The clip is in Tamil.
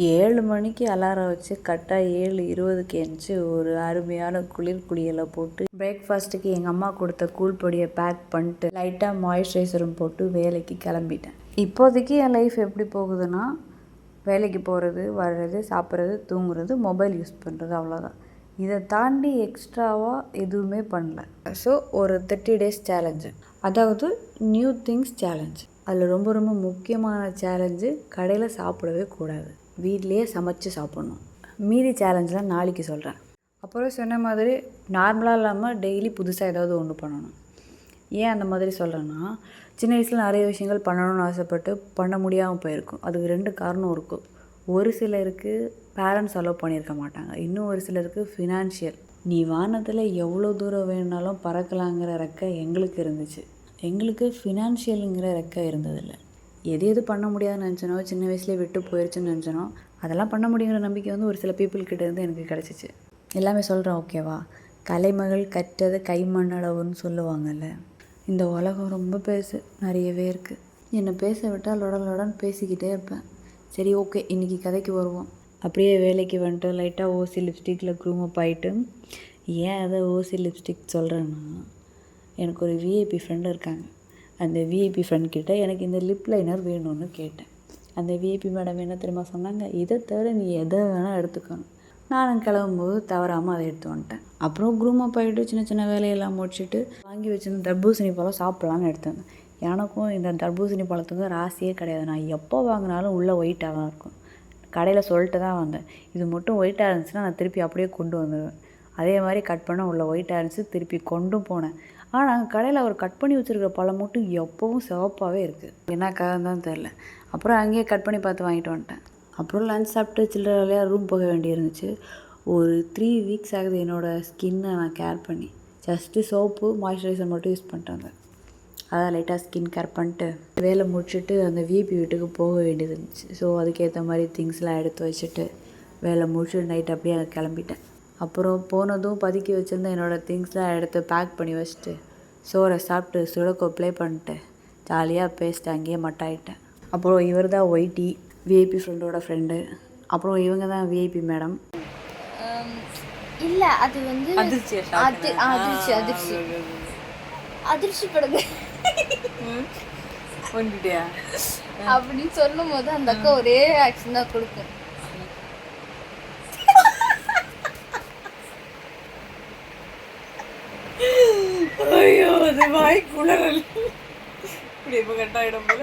7 மணிக்கு அலாரம் வச்சு கரெக்டாக 7:20க்கு எந்திச்சு ஒரு அருமையான குளியலை போட்டு பிரேக்ஃபாஸ்ட்டுக்கு எங்கள் அம்மா கொடுத்த கூழ் பொடியை பேக் பண்ணிட்டு லைட்டாக மாய்ஸ்சரைசரும் போட்டு வேலைக்கு கிளம்பிட்டேன். இப்போதைக்கு என் லைஃப் எப்படி போகுதுன்னா, வேலைக்கு போகிறது, வர்றது, சாப்பிட்றது, தூங்குறது, மொபைல் யூஸ் பண்ணுறது, அவ்வளோதான். இதை தாண்டி எக்ஸ்ட்ராவாக எதுவுமே பண்ணல. ஸோ ஒரு 30 days சேலஞ்சு, அதாவது நியூ திங்ஸ் சேலஞ்சு. அதில் ரொம்ப ரொம்ப முக்கியமான சேலஞ்சு கடையில் சாப்பிடவே கூடாது, வீட்லேயே சமைச்சு சாப்பிட்ணும். மீதி சேலஞ்செலாம் நாளைக்கு சொல்கிறேன். அப்புறம் சொன்ன மாதிரி நார்மலாக இல்லாமல் டெய்லி புதுசாக ஏதாவது ஒன்று பண்ணணும். ஏன் அந்த மாதிரி சொல்கிறேன்னா, சின்ன வயசில் நிறைய விஷயங்கள் பண்ணணும்னு ஆசைப்பட்டு பண்ண முடியாமல் போயிருக்கும். அதுக்கு 2 காரணம் இருக்கும். ஒரு சிலருக்கு பேரண்ட்ஸ் அலோவ் பண்ணியிருக்க மாட்டாங்க, இன்னும் ஒரு சிலருக்கு ஃபினான்ஷியல். நீ வானத்தில் எவ்வளோ தூரம் வேணுனாலும் பறக்கலாங்கிற ரெக்கை எங்களுக்கு இருந்துச்சு, எங்களுக்கு ஃபினான்ஷியலுங்கிற ரெக்கை இருந்ததில்லை. எது பண்ண முடியாதுன்னு நினச்சனோ, சின்ன வயசுலேயே விட்டு போயிடுச்சுன்னு நினச்சனோ, அதெல்லாம் பண்ண முடியுங்கிற நம்பிக்கை வந்து ஒரு சில பீப்புள்கிட்ட இருந்து எனக்கு கிடச்சிச்சு. எல்லாமே சொல்கிறேன், ஓகேவா? கலைமகள் கற்றது கைமண்ணளவுன்னு சொல்லுவாங்கள்ல. இந்த உலகம் ரொம்ப பெருசு, நிறையவே இருக்குது. என்னை பேச விட்டால் லொடன்னு பேசிக்கிட்டே இருப்பேன். சரி, ஓகே, இன்றைக்கி கதைக்கு வருவோம். அப்படியே வேலைக்கு வந்துட்டு லைட்டாக ஓசி லிப்ஸ்டிக்கில் க்ரூமப் ஆகிட்டு. ஏன் அதை ஓசி லிப்ஸ்டிக் சொல்கிறேன்னா, எனக்கு ஒரு விஐபி ஃப்ரெண்டு இருக்காங்க. அந்த விஐபி ஃப்ரெண்ட்கிட்ட எனக்கு இந்த லிப் லைனர் வேணும்னு கேட்டேன். அந்த விஐபி மேடம் என்ன தெரியுமா சொன்னாங்க, இதை தவிர நீ எதை வேணால் எடுத்துக்கணும். நானும் கிளம்பும்போது தவறாமல் அதை எடுத்து வந்துட்டேன். அப்புறம் க்ரூமப் ஆகிட்டு சின்ன சின்ன வேலையெல்லாம் முடிச்சுட்டு வாங்கி வச்சுருந்த தர்பூசணி பழம் சாப்பிட்லான்னு எடுத்தேன். எனக்கும் இந்த தர்பூசணி பழத்துக்கு ராசியே கிடையாது. நான் எப்போ வாங்கினாலும் உள்ளே ஒயிட்டாக தான் இருக்கும். கடையில் சொல்லிட்டு தான் வந்தேன், இது மட்டும் ஒயிட்டாக இருந்துச்சுன்னா நான் திருப்பி அப்படியே கொண்டு வந்துடுவேன். அதே மாதிரி கட் பண்ண உள்ள ஒயிட்டாக இருந்துச்சு, திருப்பி கொண்டும் போனேன். ஆனால் கடையில் அவர் கட் பண்ணி வச்சுருக்க பழம் மட்டும் எப்போவும் சிவப்பாகவே இருக்குது. என்ன காரணம் தான் தெரில. அப்புறம் அங்கேயே கட் பண்ணி பார்த்து வாங்கிட்டு வந்துட்டேன். அப்புறம் லஞ்ச் சாப்பிட்டு சில்லற வேலையாக ரூம் போக வேண்டியிருந்துச்சு. ஒரு 3 weeks ஆகுது என்னோடய ஸ்கின்னை நான் கேர் பண்ணி. ஜஸ்ட்டு சோப்பு மாய்ஸ்சரைசர் மட்டும் யூஸ் பண்ணிட்டு வந்தேன். அதான் லைட்டாக ஸ்கின் கேர் பண்ணிட்டு வேலை முடிச்சுட்டு அந்த விஐபி வீட்டுக்கு போக வேண்டியது இருந்துச்சு. ஸோ அதுக்கேற்ற மாதிரி திங்ஸ்லாம் எடுத்து வச்சுட்டு வேலை முடிச்சுட்டு நைட் அப்படியே அங்கே கிளம்பிட்டேன். அப்புறம் போனதும் பதுக்கி வச்சுருந்தேன் என்னோடய திங்ஸ்லாம் எடுத்து பேக் பண்ணி வச்சுட்டு சோறை சாப்பிட்டு சுடக்கோ ப்ளே பண்ணிட்டு ஜாலியாக பேசிட்டு அங்கேயே மட்டாயிட்டேன். அப்புறம் இவர் தான் ஒய்டி, விஐபி ஃப்ரெண்டோட ஃப்ரெண்டு. அப்புறம் இவங்க தான் விஐபி மேடம். இல்லை, அது வந்து அதிர்ச்சி படுங்க அப்படின்னு சொல்லும் போது அந்த அக்கா ஒரே ஆக்ஷன் தான் கொடுக்கும். ஐயோ, அது வாய் குளறல் இப்படி இப்போ கட்டாயிடும் போல.